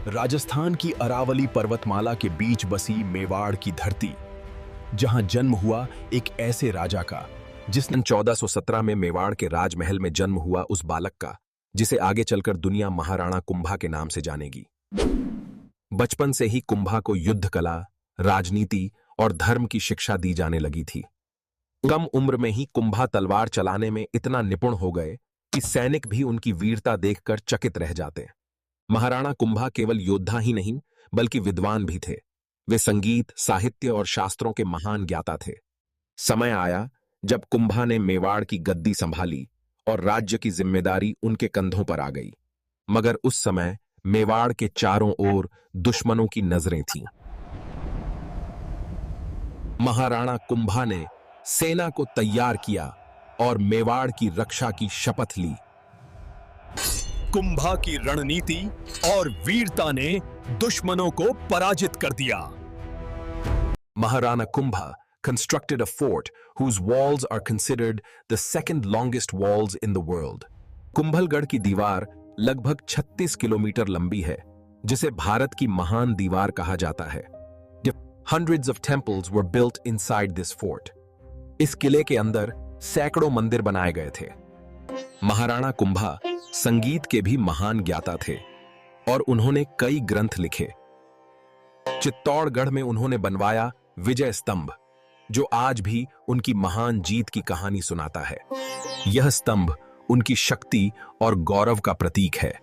राजस्थान की अरावली पर्वतमाला के बीच बसी मेवाड़ की धरती, जहां जन्म हुआ एक ऐसे राजा का जिसने 1417 में मेवाड़ के राजमहल में जन्म हुआ उस बालक का जिसे आगे चलकर दुनिया महाराणा कुंभा के नाम से जानेगी। बचपन से ही कुंभा को युद्ध कला, राजनीति और धर्म की शिक्षा दी जाने लगी थी। कम उम्र में ही कुंभा तलवार चलाने में इतना निपुण हो गए कि सैनिक भी उनकी वीरता देखकर चकित रह जाते। महाराणा कुंभा केवल योद्धा ही नहीं बल्कि विद्वान भी थे। वे संगीत, साहित्य और शास्त्रों के महान ज्ञाता थे। समय आया जब कुंभा ने मेवाड़ की गद्दी संभाली और राज्य की जिम्मेदारी उनके कंधों पर आ गई। मगर उस समय मेवाड़ के चारों ओर दुश्मनों की नजरें थीं। महाराणा कुंभा ने सेना को तैयार किया और मेवाड़ की रक्षा की शपथ ली। कुंभा की रणनीति और वीरता ने दुश्मनों को पराजित कर दिया। Maharana Kumbha constructed a fort whose walls are considered the second longest walls in the world. Kumbhalgarh की दीवार लगभग 36 किलोमीटर लंबी है, जिसे भारत की महान दीवार कहा जाता है। Hundreds of temples were built inside this fort. इस किले के अंदर सैकड़ों मंदिर बनाए गए थे। महाराणा कुंभा संगीत के भी महान ज्ञाता थे और उन्होंने कई ग्रंथ लिखे। चित्तौड़गढ़ में उन्होंने बनवाया विजय स्तंभ, जो आज भी उनकी महान जीत की कहानी सुनाता है। यह स्तंभ उनकी शक्ति और गौरव का प्रतीक है।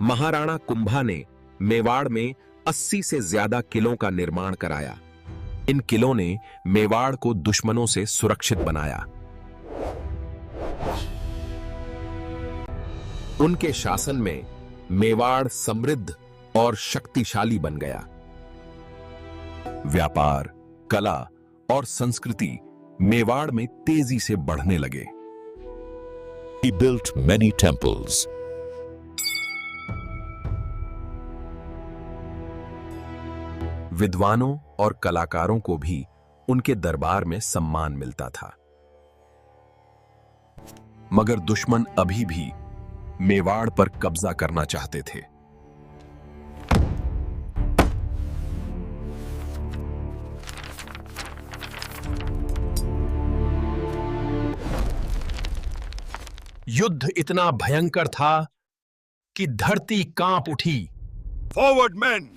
महाराणा कुंभा ने मेवाड़ में 80 से ज्यादा किलों का निर्माण कराया। इन किलों ने मेवाड़ को दुश्मनों से सुरक्षित बनाया। उनके शासन में मेवाड़ समृद्ध और शक्तिशाली बन गया। व्यापार, कला और संस्कृति मेवाड़ में तेजी से बढ़ने लगे। He built many temples. विद्वानों और कलाकारों को भी उनके दरबार में सम्मान मिलता था। मगर दुश्मन अभी भी मेवाड़ पर कब्जा करना चाहते थे। युद्ध इतना भयंकर था कि धरती कांप उठी। Forward man,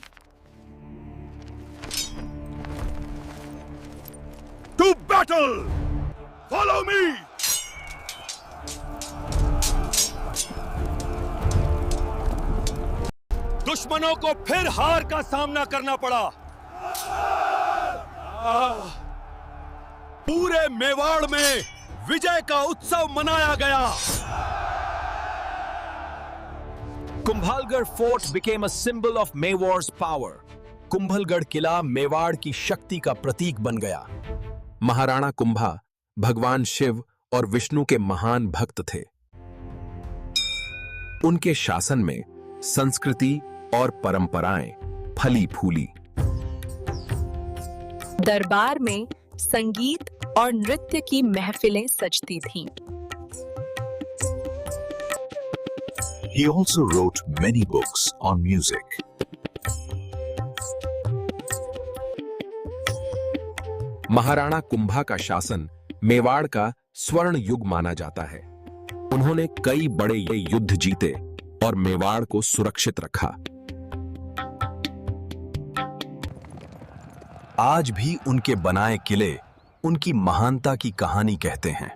to battle, follow me. दुश्मनों को फिर हार का सामना करना पड़ा। पूरे मेवाड़ में विजय का उत्सव मनाया गया। Kumbhalgarh fort became a symbol of Mewar's power. Kumbhalgarh किला मेवाड़ की शक्ति का प्रतीक बन गया। महाराणा कुंभा भगवान शिव और विष्णु के महान भक्त थे। उनके शासन में संस्कृति और परंपराएं फली फूली। दरबार में संगीत और नृत्य की महफिलें सजती थीं। He also wrote many books on music. Maharana Kumbha का शासन मेवाड़ का स्वर्ण युग माना जाता है। उन्होंने कई बड़े युद्ध जीते और मेवाड़ को सुरक्षित रखा। आज भी उनके बनाए किले उनकी महानता की कहानी कहते हैं।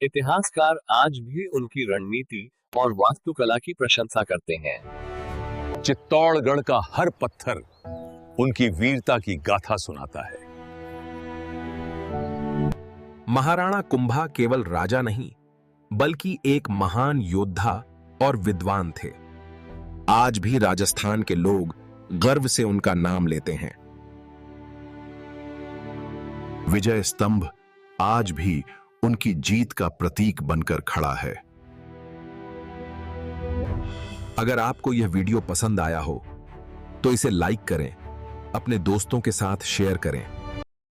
इतिहासकार आज भी उनकी रणनीति और वास्तुकला की प्रशंसा करते हैं। चित्तौड़गढ़ का हर पत्थर उनकी वीरता की गाथा सुनाता है। महाराणा कुंभा केवल राजा नहीं बल्कि एक महान योद्धा और विद्वान थे। आज भी राजस्थान के लोग गर्व से उनका नाम लेते हैं। विजय स्तंभ आज भी उनकी जीत का प्रतीक बनकर खड़ा है। अगर आपको यह वीडियो पसंद आया हो तो इसे लाइक करें, अपने दोस्तों के साथ शेयर करें